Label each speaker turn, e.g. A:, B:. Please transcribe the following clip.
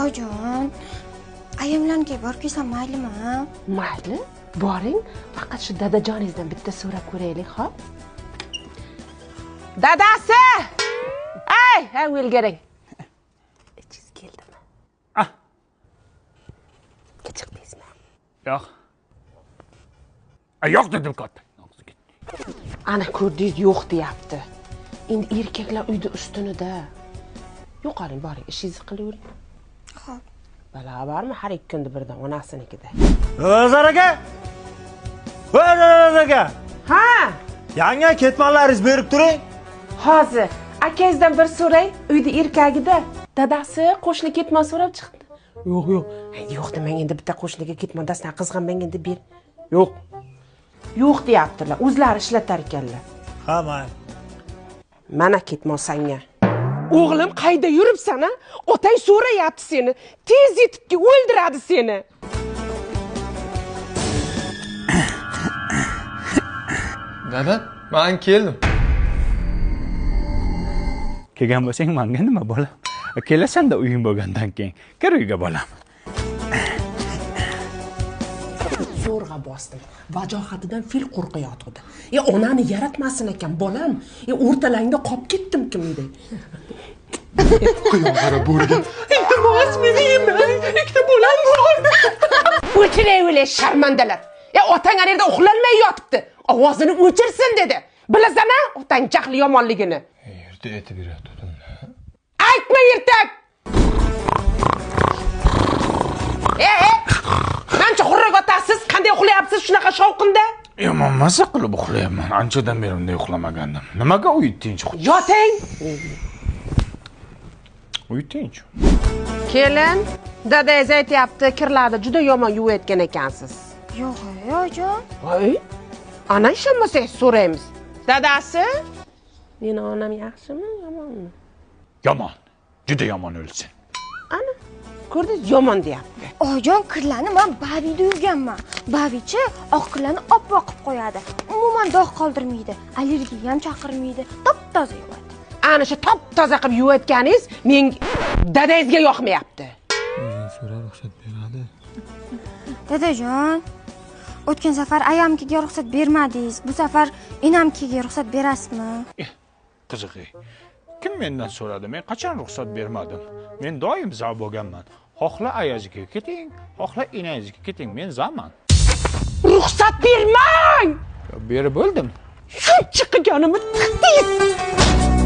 A: Oyijon, ayamlarga borib kelsam maylimi?
B: Mayli, boring. Faqat shu dadajoningizdan bitta so'rab ko'raylik, xo'p? Dadasi! Ay, o'lgaring. Ichingiz keldimi? Chiqdingizmi?
C: Yo'q. Yo'q dedim katta.
B: Ana ko'rdingiz, yo'q deyapti. Endi erkaklar uyda ustunida. Yo'qoling, boring, ishingizni qilavering.
A: Xo'p.
B: Bala bormi har 2 kunda birdan onasinikida?
D: O'zar aka! O'zar aka!
B: Ha!
D: Yangi ketmonlaringiz berib turing.
B: Hozir akangizdan bir so'ray, uyda erkagida. Dadasi qo'shni ketmon so'rab chiqdi. Yo'q. Yo'q demang, endi bitta qo'shniga ketmon dastan qizg'an menga endi ber. Yo'q. Yo'q deyaptilar, o'zlari ishlatar ekanlar.
D: Ha, mayli.
B: Mana ketmon sanga. O'g'lim, qayda yuribsan, a? Otang so'rayapti seni. Tez yetibki o'ldiradi seni.
E: Dada, men keldim.
C: Kelgan bo'lsang menga nima bolam? Kelasan-da uying bo'lgandan keyin. Kir uyga bolam.
B: Zo'rg'a bosdim. Vajohatidan fil qo'rqayotdi. Onani yaratmasin ekan, bolam. O'rtalangda qolib ketdim kimda.
E: Quyon qara bo'riga.
B: Iltimos, meni yemang. Ikkita bolam bor. O'chiray, sharmandalar. Otang ana yerda uxlolmay yotibdi. Ovozini o'chirsin dedi. Bilasan-a, otang jahli yomonligini.
E: Yerda aytib beradi.
B: Aytma ertak. Qancha xurrak otasiz, qanday uxlayapsiz shunaqa shovqinda?
C: Yomon masa qilib uxlayapman. Anchadan beri bunday uxlamagandim. Nimaga uyutdingiz?
B: Yoting.
C: Uyuting-chi.
B: Kelin, dadangiz aytayapti, kirlarni juda yomon yuvayotgan ekansiz.
A: Yo'q, oyijon.
B: Voy, ana ishonmasangiz so'raymiz. Dadasi? Meni onam yaxshimi, yomonmi?
C: Yomon. Juda yomon o'lsin.
B: Ana, ko'rdingiz, yomon deyapti.
A: Oyijon, kirlarni men babida yuvganman. Babichi oq kirlarni oppoq qilib qo'yadi. Umuman dog' qoldirmaydi. Allergiya ham chaqirmaydi. Top-toza yuvadi.
B: Ana shu top-toza qilib yuvayotganingiz dadangizga yoqmayapti.
E: O'zing so'ra ruxsat beradi.
A: Dadajon, o'tgan safar ayamkiga ruxsat bermadingiz. Bu safar enamkiga ruxsat berasizmi?
C: Qiziq-ey. Kim mendan so'radi? Men qachon ruxsat bermadim? Men doim za bo'lganman. Xohla ayazga keting, xohla enangizga keting. Men zaman.
B: Ruxsat bermang!
C: Berib bo'ldim.
B: Shuncha qilganimni tiqdingiz.